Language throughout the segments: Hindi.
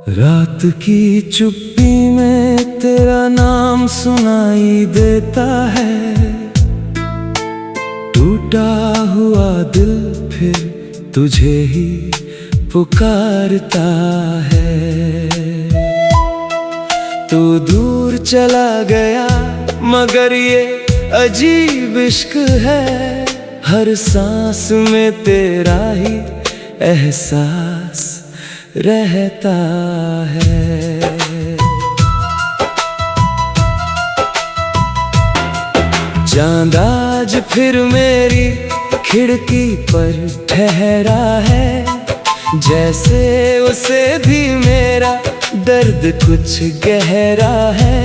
रात की चुप्पी में तेरा नाम सुनाई देता है। टूटा हुआ दिल फिर तुझे ही पुकारता है। तू दूर चला गया मगर ये अजीब इश्क है। हर सांस में तेरा ही एहसास रहता है। चांद आज फिर मेरी खिड़की पर ठहरा है। जैसे उसे भी मेरा दर्द कुछ गहरा है।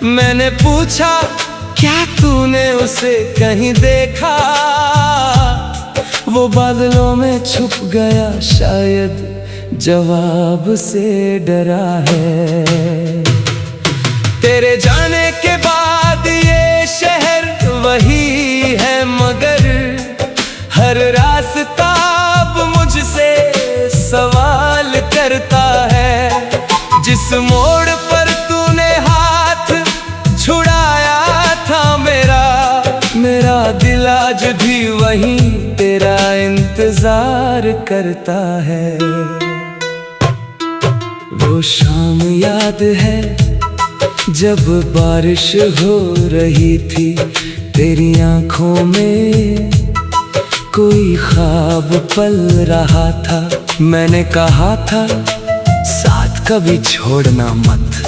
मैंने पूछा क्या तूने उसे कहीं देखा? वो बादलों में छुप गया, शायद जवाब से डरा है। तेरे जाने के बाद ये शहर वही है, मगर हर रास्ता अब मुझसे सवाल करता है। जिस मोड़ पर तूने हाथ छुड़ाया था मेरा दिल आज भी वहीं तेरा इंतजार करता है। वो शाम याद है जब बारिश हो रही थी। तेरी आंखों में कोई ख्वाब पल रहा था। मैंने कहा था साथ कभी छोड़ना मत।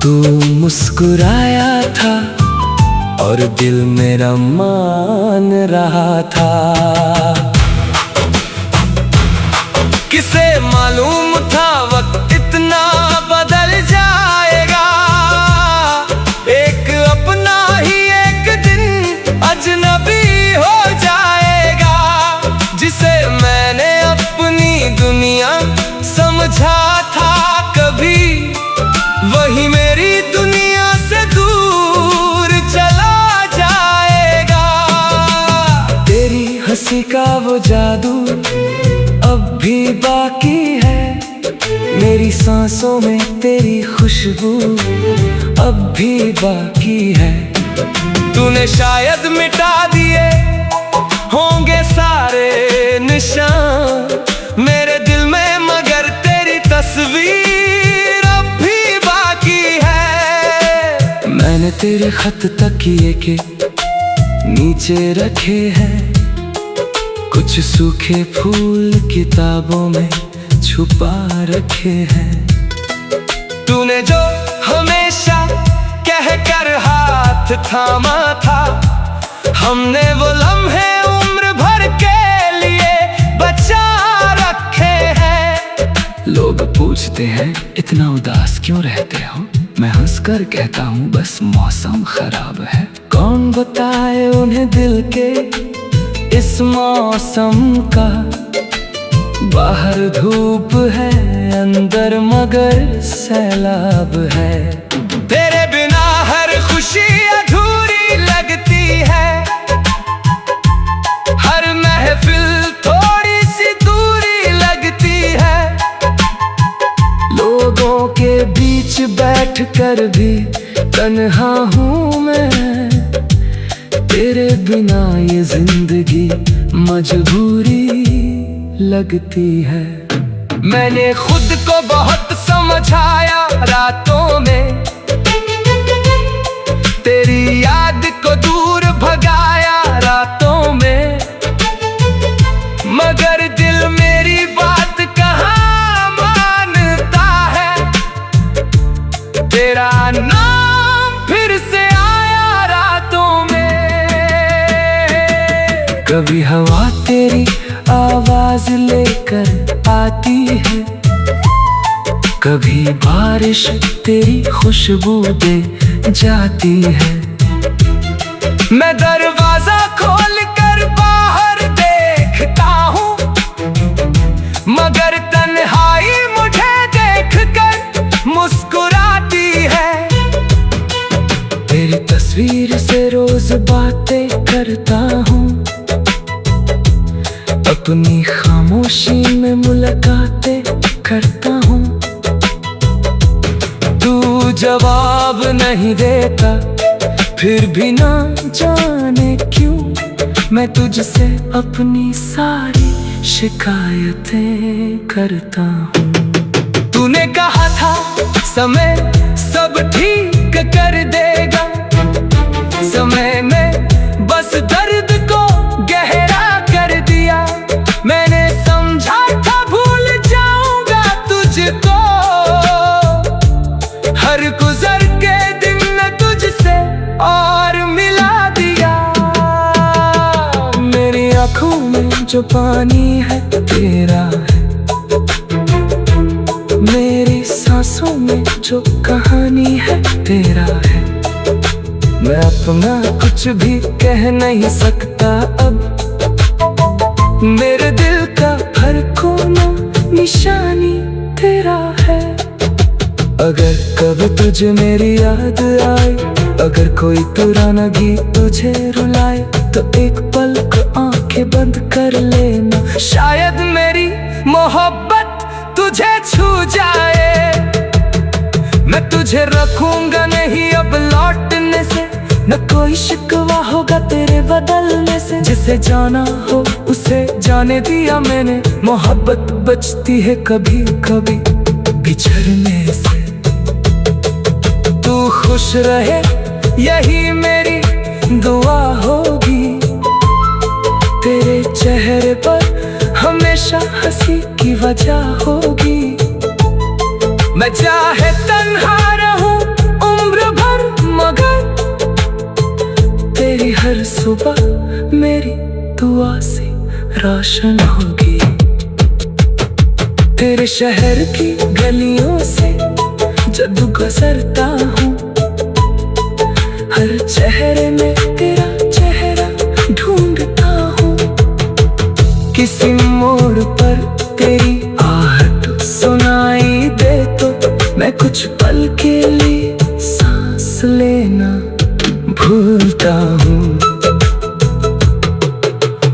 तू मुस्कुराया था और दिल मेरा मान रहा था। किसे मालूम था वक्त इतना बदल जाएगा। एक अपना ही एक दिन अजनबी हो जाएगा। जिसे मैंने अपनी दुनिया समझा था कभी, वही मेरी दुनिया से दूर चला जाएगा। तेरी हंसी का वो जादू अब भी बाकी है। मेरी सांसों में तेरी खुशबू अब भी बाकी है। तूने शायद मिटा दिए होंगे सारे निशान मेरे दिल में, मगर तेरी तस्वीर अब भी बाकी है। मैंने तेरे खत तकिए के नीचे रखे हैं। कुछ सूखे फूल किताबों में छुपा रखे हैं। तूने जो हमेशा कहकर हाथ थामा था, हमने वो लम्हे उम्र भर के लिए बचा रखे हैं। लोग पूछते हैं इतना उदास क्यों रहते हो? मैं हंसकर कहता हूँ बस मौसम खराब है। कौन बताए उन्हें दिल के इस मौसम का? बाहर धूप है, अंदर मगर सैलाब है। तेरे बिना हर खुशी अधूरी लगती है। हर महफिल थोड़ी सी दूरी लगती है। लोगों के बीच बैठकर भी तन्हा हूँ मैं। तेरे बिना ये जिंदगी मजबूरी लगती है। मैंने खुद को बहुत समझाया रातों में। तेरी याद को दूर भगाया रातों में, मगर दिल मेरी बात कहाँ मानता है। तेरा नाम फिर से आया रातों में। कभी हवा तेरी आवाज लेकर आती है, कभी बारिश तेरी खुशबू दे जाती है। मैं दरवाजा खोल कर बाहर देखता हूँ, मगर तन्हाई मुझे देखकर मुस्कुराती है। तेरी तस्वीर बातें करता हूँ, अपनी खामोशी में मुलाकातें करता हूँ। तू जवाब नहीं देता, फिर भी ना जाने क्यों मैं तुझसे अपनी सारी शिकायतें करता हूँ। तूने कहा था समय सब ठीक कर देगा, समय में बस दर्द को गहरा कर दिया। मैंने समझा था भूल जाऊंगा तुझको, हर गुजर के दिन न तुझसे और मिला दिया। मेरी आंखों में जो पानी है तेरा है, मेरी सांसों में जो कहानी है तेरा है। मैं अपना कुछ भी कह नहीं सकता अब, मेरे दिल का हर कोना निशानी तेरा है। अगर कभी तुझे मेरी याद आए, अगर कोई पुराना गीत तुझे रुलाए, तो एक पल को आंखें बंद कर लेना, शायद मेरी मोहब्बत तुझे छू जाए। मैं तुझे रखूंगा नहीं अब लौटने से, न कोई शिकवा होगा तेरे बदलने से। जिसे जाना हो उसे जाने दिया मैंने, मोहब्बत बचती है कभी कभी बिछड़ने से। तू खुश रहे यही मेरी दुआ होगी, तेरे चेहरे पर हमेशा हंसी की वजह होगी। मैं चाहे तन्हा रहूं उम्र भर, मगर तेरी हर सुबह मेरी दुआ से रोशन होगी। तेरे शहर की गलियों से जब गुजरता हूँ, हर चेहरे में तेरा चेहरा ढूंढता हूँ। किसी मोड़ पर तेरी आहट सुनाई दे तो मैं कुछ पल के लिए सांस लेना भूलता हूँ।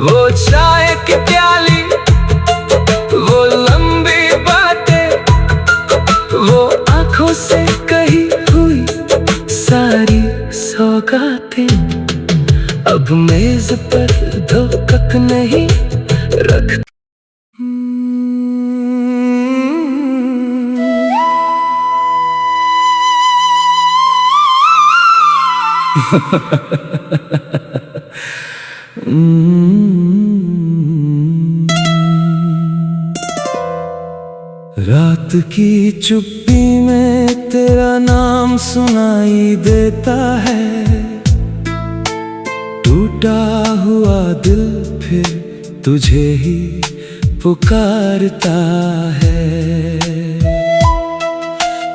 वो चाय की प्याली, वो लंबी बातें, वो आंखों से कही हुई सारी सौगातें, अब मेज पर धोखा नहीं रख। रात की चुप्पी में तेरा नाम सुनाई देता है, टूटा हुआ दिल फिर तुझे ही पुकारता है।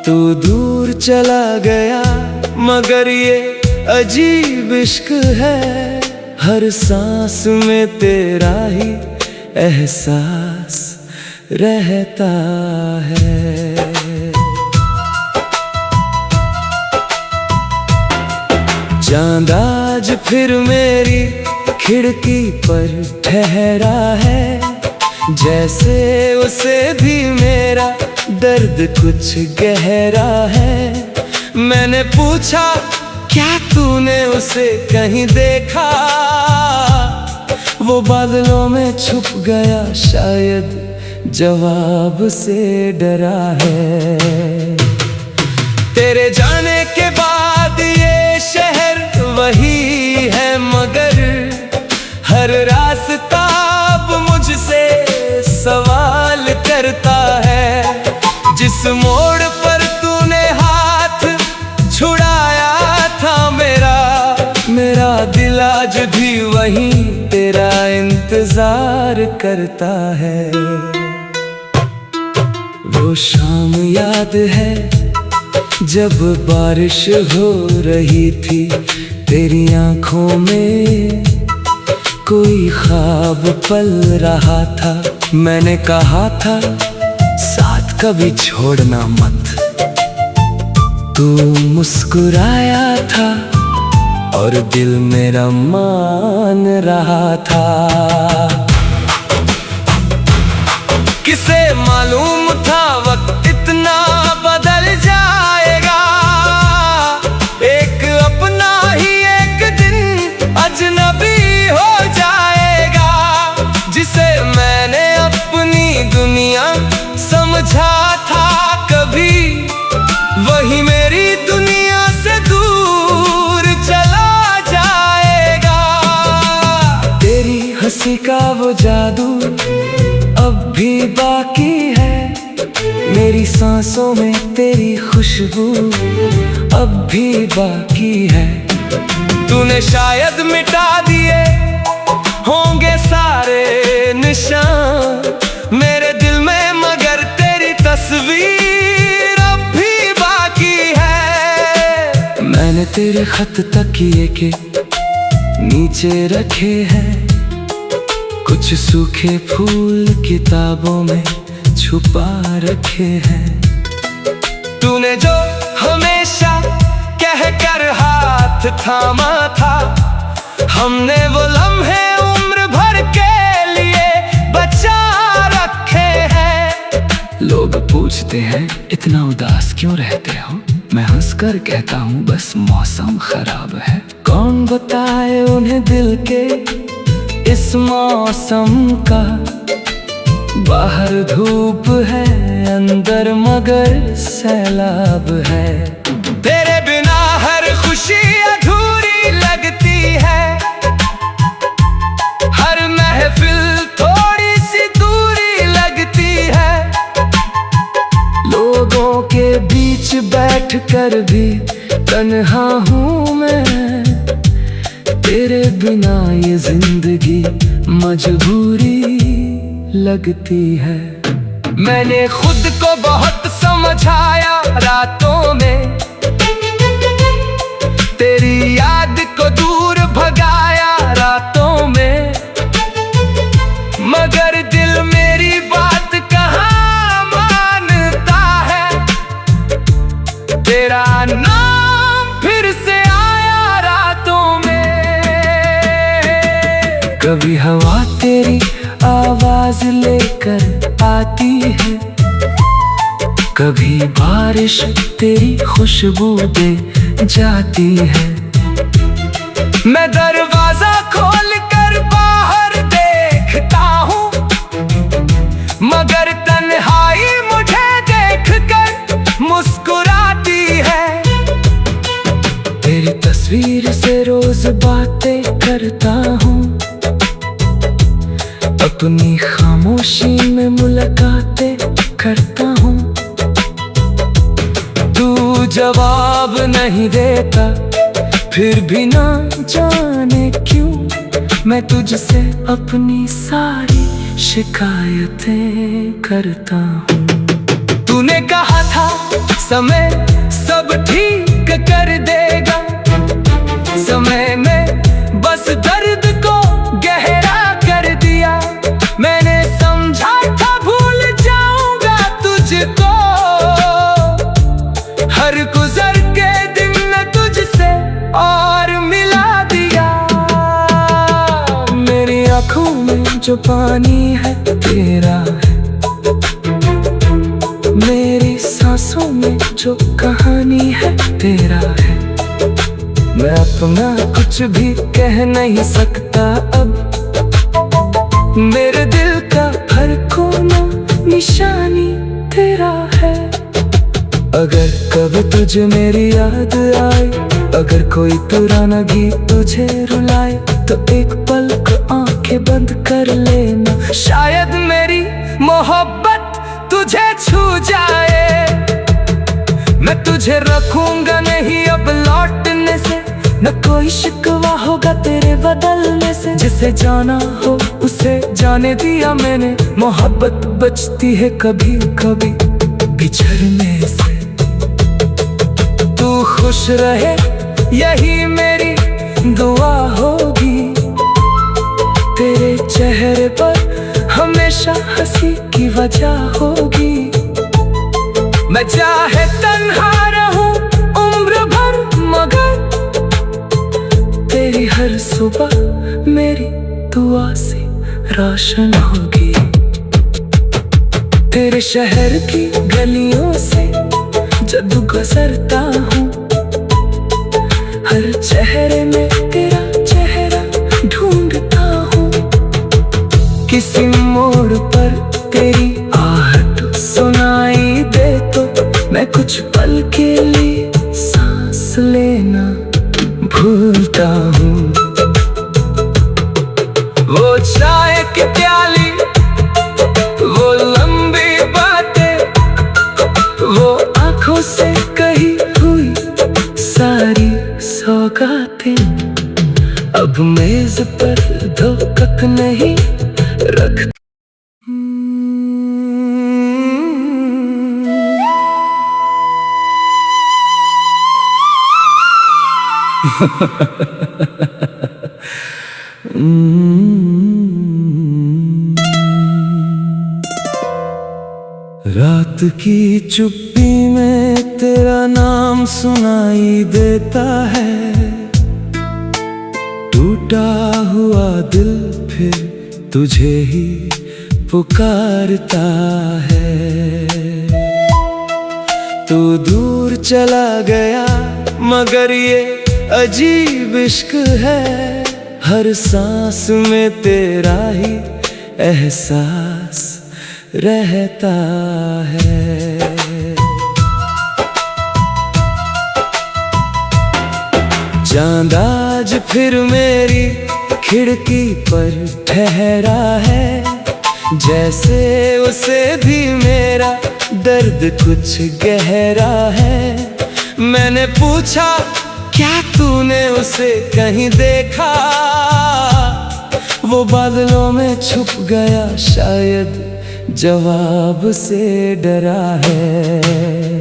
तू दूर चला गया मगर ये अजीब इश्क है, हर सांस में तेरा ही एहसास रहता है। चांद आज फिर मेरी खिड़की पर ठहरा है, जैसे उसे भी मेरा दर्द कुछ गहरा है। मैंने पूछा क्या तूने उसे कहीं देखा, वो बादलों में छुप गया शायद जवाब से डरा है। तेरे जाने के बाद ये शहर वही है, मगर हर रास्ता अब मुझसे सवाल करता है। जिस मोड़ पर तूने हाथ छुड़ाया था मेरा दिल आज भी वहीं तेरा इंतजार करता है। वो शाम याद है जब बारिश हो रही थी, तेरी आंखों में कोई ख्वाब पल रहा था। मैंने कहा था साथ कभी छोड़ना मत, तू मुस्कुराया था और दिल मेरा मान रहा था। किसे मालूम था वक्त इतना बदल जाएगा, एक अपना ही एक दिन अजनबी हो जाएगा। जिसे मैंने अपनी दुनिया समझा था कभी, वही मेरी दुनिया से दूर चला जाएगा। तेरी हंसी का वो जादू अब भी बाकी है, मेरी सांसों में तेरी खुशबू अब भी बाकी है। तूने शायद मिटा दिए होंगे सारे निशान मेरे दिल में, मगर तेरी तस्वीर अब भी बाकी है। मैंने तेरे खत तकिए के नीचे रखे हैं, कुछ सूखे फूल किताबों में छुपा रखे हैं। तूने जो हमेशा कहकर हाथ थामा था, हमने वो लम्हे उम्र भर के लिए बचा रखे हैं। लोग पूछते हैं इतना उदास क्यों रहते हो, मैं हंसकर कहता हूँ बस मौसम खराब है। कौन बताए उन्हें दिल के इस मौसम का, बाहर धूप है अंदर मगर सैलाब है। तेरे बिना हर खुशी अधूरी लगती है, हर महफिल थोड़ी सी दूरी लगती है। लोगों के बीच बैठकर भी तन्हा हूँ मैं, तेरे बिना ये जिंदगी मजबूरी लगती है। मैंने खुद को बहुत समझाया रातों में, तेरी याद को दूर भगाया रातों में, मगर दिल मेरी बात कहाँ मानता है। तेरा नाम फिर से आया रातों में। कभी हवा तेरी आवाज लेकर आती है, कभी बारिश तेरी खुशबू दे जाती है। मैं दरवाजा खोल कर बाहर देखता हूँ, मगर तन्हाई मुझे देखकर मुस्कुराती है। तेरी तस्वीर से रोज बातें करता हूँ, अपनी खामोशी में मुलाकातें करता हूँ। तू जवाब नहीं देता फिर भी ना जाने क्यों, मैं तुझसे अपनी सारी शिकायतें करता हूँ। तूने कहा था समय सब ठीक कर देगा, समय में बस दर्द को गहरा कर दिया। मैंने समझा था भूल जाऊंगा तुझको, हर गुजर के दिन न तुझसे और मिला दिया। मेरी आंखों में जो पानी है तेरा है, मेरी सांसों में जो कहानी है तेरा है। मैं अपना कुछ भी कह नहीं सकता अब, मेरे दिल का हर कोना निशानी तेरा है। अगर कभी तुझे मेरी याद आए, अगर कोई पुराना गीत तुझे रुलाए, तो एक पल को आंखें बंद कर लेना, शायद मेरी मोहब्बत तुझे छू जाए। मैं तुझे रखूंगा नहीं अब लौटने से, न कोई शिकवा होगा तेरे बदलने से। जिसे जाना हो उसे जाने दिया मैंने, मोहब्बत बचती है कभी कभी बिछड़ने से। तू खुश रहे यही मेरी दुआ होगी, तेरे चेहरे पर हमेशा हंसी की वजह होगी। मैं चाहे तन्हा रहूं उम्र भर, मगर सुबह मेरी दुआ से रोशन होगी। तेरे शहर की गलियों से जब गुजरता हूँ, हर चेहरे में तेरा चेहरा ढूंढता हूँ। किसी मोड़ पर तेरी आहट सुनाई दे तो मैं कुछ पल के लिए सांस लेना भूलता हूँ। वो चाय की प्याली, वो लंबी बातें, वो आंखों से कही हुई सारी सौगातें, अब मेज पर धोखक नहीं रख। रात की चुप्पी में तेरा नाम सुनाई देता है, टूटा हुआ दिल फिर तुझे ही पुकारता है। तू दूर चला गया मगर ये अजीब इश्क है, हर सांस में तेरा ही एहसास रहता है। चांद आज फिर मेरी खिड़की पर ठहरा है, जैसे उसे भी मेरा दर्द कुछ गहरा है। मैंने पूछा क्या तूने उसे कहीं देखा, वो बादलों में छुप गया, शायद जवाब से डरा है।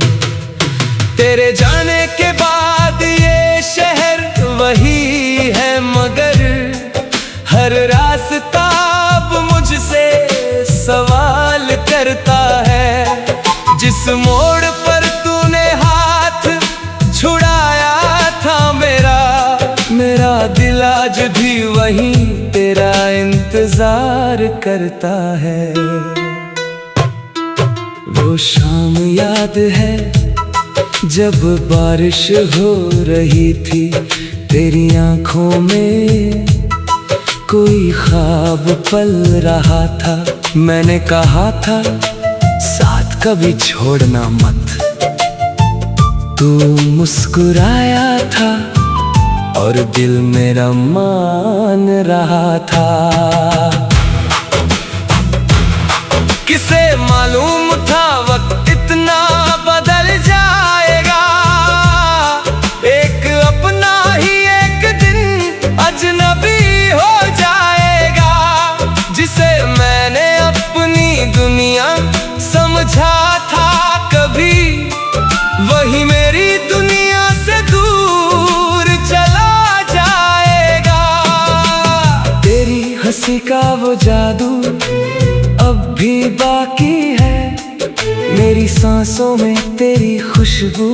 तेरे जाने के बाद ये शहर वही है, मगर हर रास्ता अब मुझसे सवाल करता है। जिस मोड़ पर तूने हाथ छुड़ाया था मेरा दिल आज भी वहीं तेरा इंतजार करता है। वो शाम याद है जब बारिश हो रही थी, तेरी आंखों में कोई ख्वाब पल रहा था। मैंने कहा था साथ कभी छोड़ना मत, तू मुस्कुराया था और दिल मेरा मान रहा था। किसे मालूम था वक्त इतना बदल जाएगा, एक अपना ही एक दिन अजनबी हो जाएगा। जिसे मैंने अपनी दुनिया समझा था कभी, वही मेरी दुनिया से दूर चला जाएगा। तेरी हंसी का वो जादू अब भी बाकी है, मेरी सांसों में तेरी खुशबू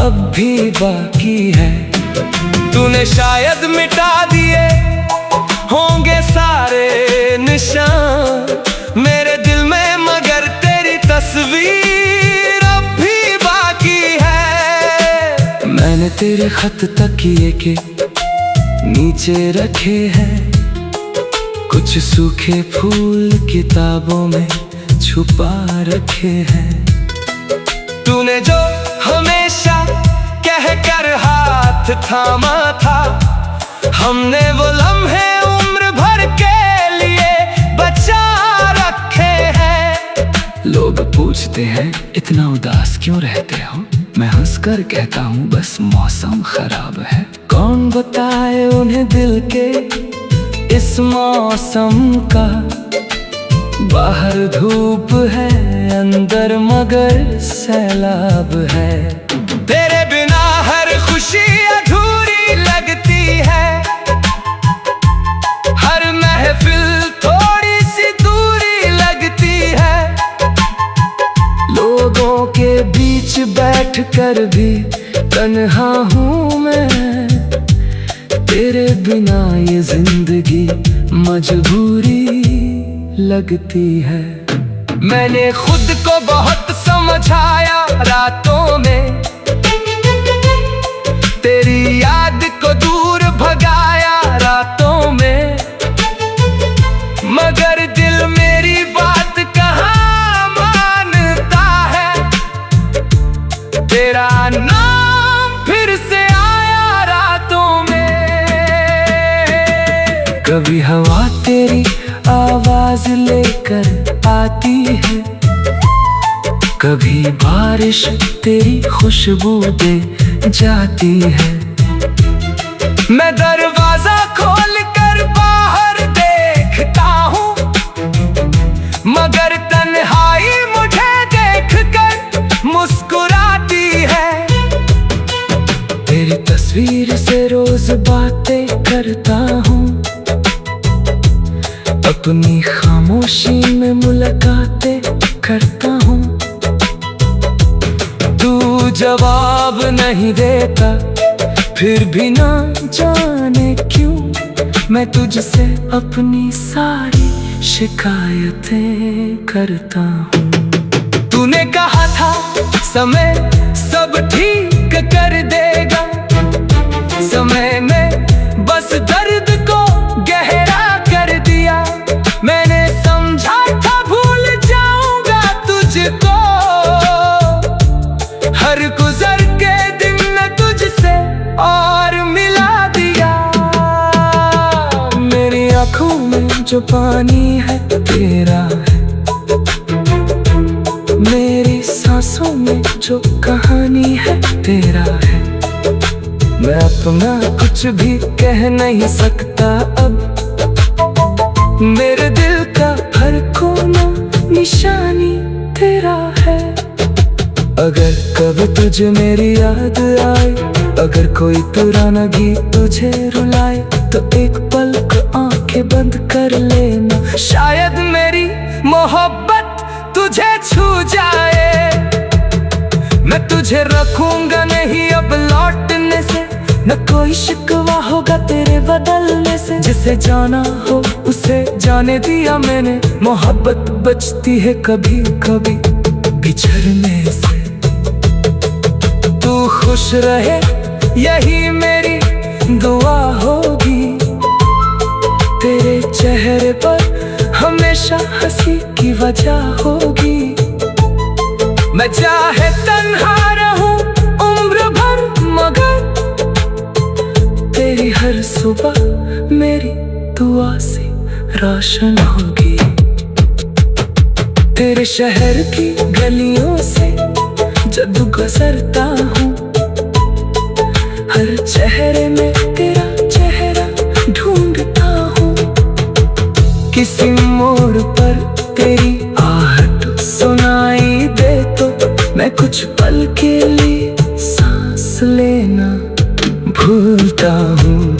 अब भी बाकी है। तूने शायद मिटा दिए होंगे सारे निशान मेरे दिल में, मगर तेरी तस्वीर अब भी बाकी है। मैंने तेरे खत तकिए के नीचे रखे हैं, कुछ सूखे फूल किताबों में छुपा रखे हैं। तूने जो हमेशा कहकर हाथ थामा था, हमने वो लम्हे उम्र भर के लिए बचा रखे हैं। लोग पूछते हैं इतना उदास क्यों रहते हो, मैं हंसकर कहता हूँ बस मौसम खराब है। कौन बताए उन्हें दिल के इस मौसम का, बाहर धूप है अंदर मगर सैलाब है। तेरे बिना हर खुशी अधूरी लगती है, हर महफिल थोड़ी सी दूरी लगती है। लोगों के बीच बैठकर भी तन्हा हूँ मैं, तेरे बिना ये जिंदगी मजबूरी लगती है। मैंने खुद को बहुत समझाया रातों में, तेरी याद को दूर भगाया रातों में, मगर दिल मेरी बात कहाँ मानता है। तेरा नाम फिर से आया रातों में। कभी हवा तेरी आवाज लेकर आती है, कभी बारिश तेरी खुशबू दे जाती है। मैं दरवाजा खोल कर बाहर देखता हूँ, मगर तन्हाई मुझे देखकर मुस्कुराती है। तेरी तस्वीर से रोज बातें करता हूँ, अपनी खामोशी में मुलाकातें करता हूँ। तू जवाब नहीं देता, फिर भी ना जाने क्यों मैं तुझसे अपनी सारी शिकायतें करता हूँ। तूने कहा था समय सब ठीक कर देगा, समय में बस दर्द को गहरा कर दिया। मैंने समझा था भूल जाऊंगा तुझको, हर गुजर के दिन न तुझसे और मिला दिया। मेरी आँखों में जो पानी है तेरा है, मेरी सांसों में जो कहानी है तेरा है। मैं अपना कुछ भी कह नहीं सकता अब, मेरे दिल का हर कोना निशानी तेरा है। अगर कभी तुझे मेरी याद आए, अगर कोई पुराना गीत तुझे रुलाए, तो एक पल को आंखें बंद कर लेना, शायद मेरी मोहब्बत तुझे छू जाए। मैं तुझे रखूंगा नहीं अब लौटने से, न कोई शिकवा होगा तेरे बदलने से। जिसे जाना हो उसे जाने दिया मैंने, मोहब्बत बचती है कभी कभी बिछड़ने से। तू खुश रहे यही मेरी दुआ होगी, तेरे चेहरे पर हमेशा हंसी की वजह होगी। मैं चाहे तन्हा रहूं उम्र भर, मगर तेरी हर सुबह मेरी दुआ से रोशन होगी। तेरे शहर की गलियों से जब गुजरता हूँ, हर चेहरे में तेरा चेहरा ढूंढता हूँ। किसी मोड़ पर तेरी आहट सुनाई दे तो मैं कुछ पल के लिए सांस लेना भूलता हूँ।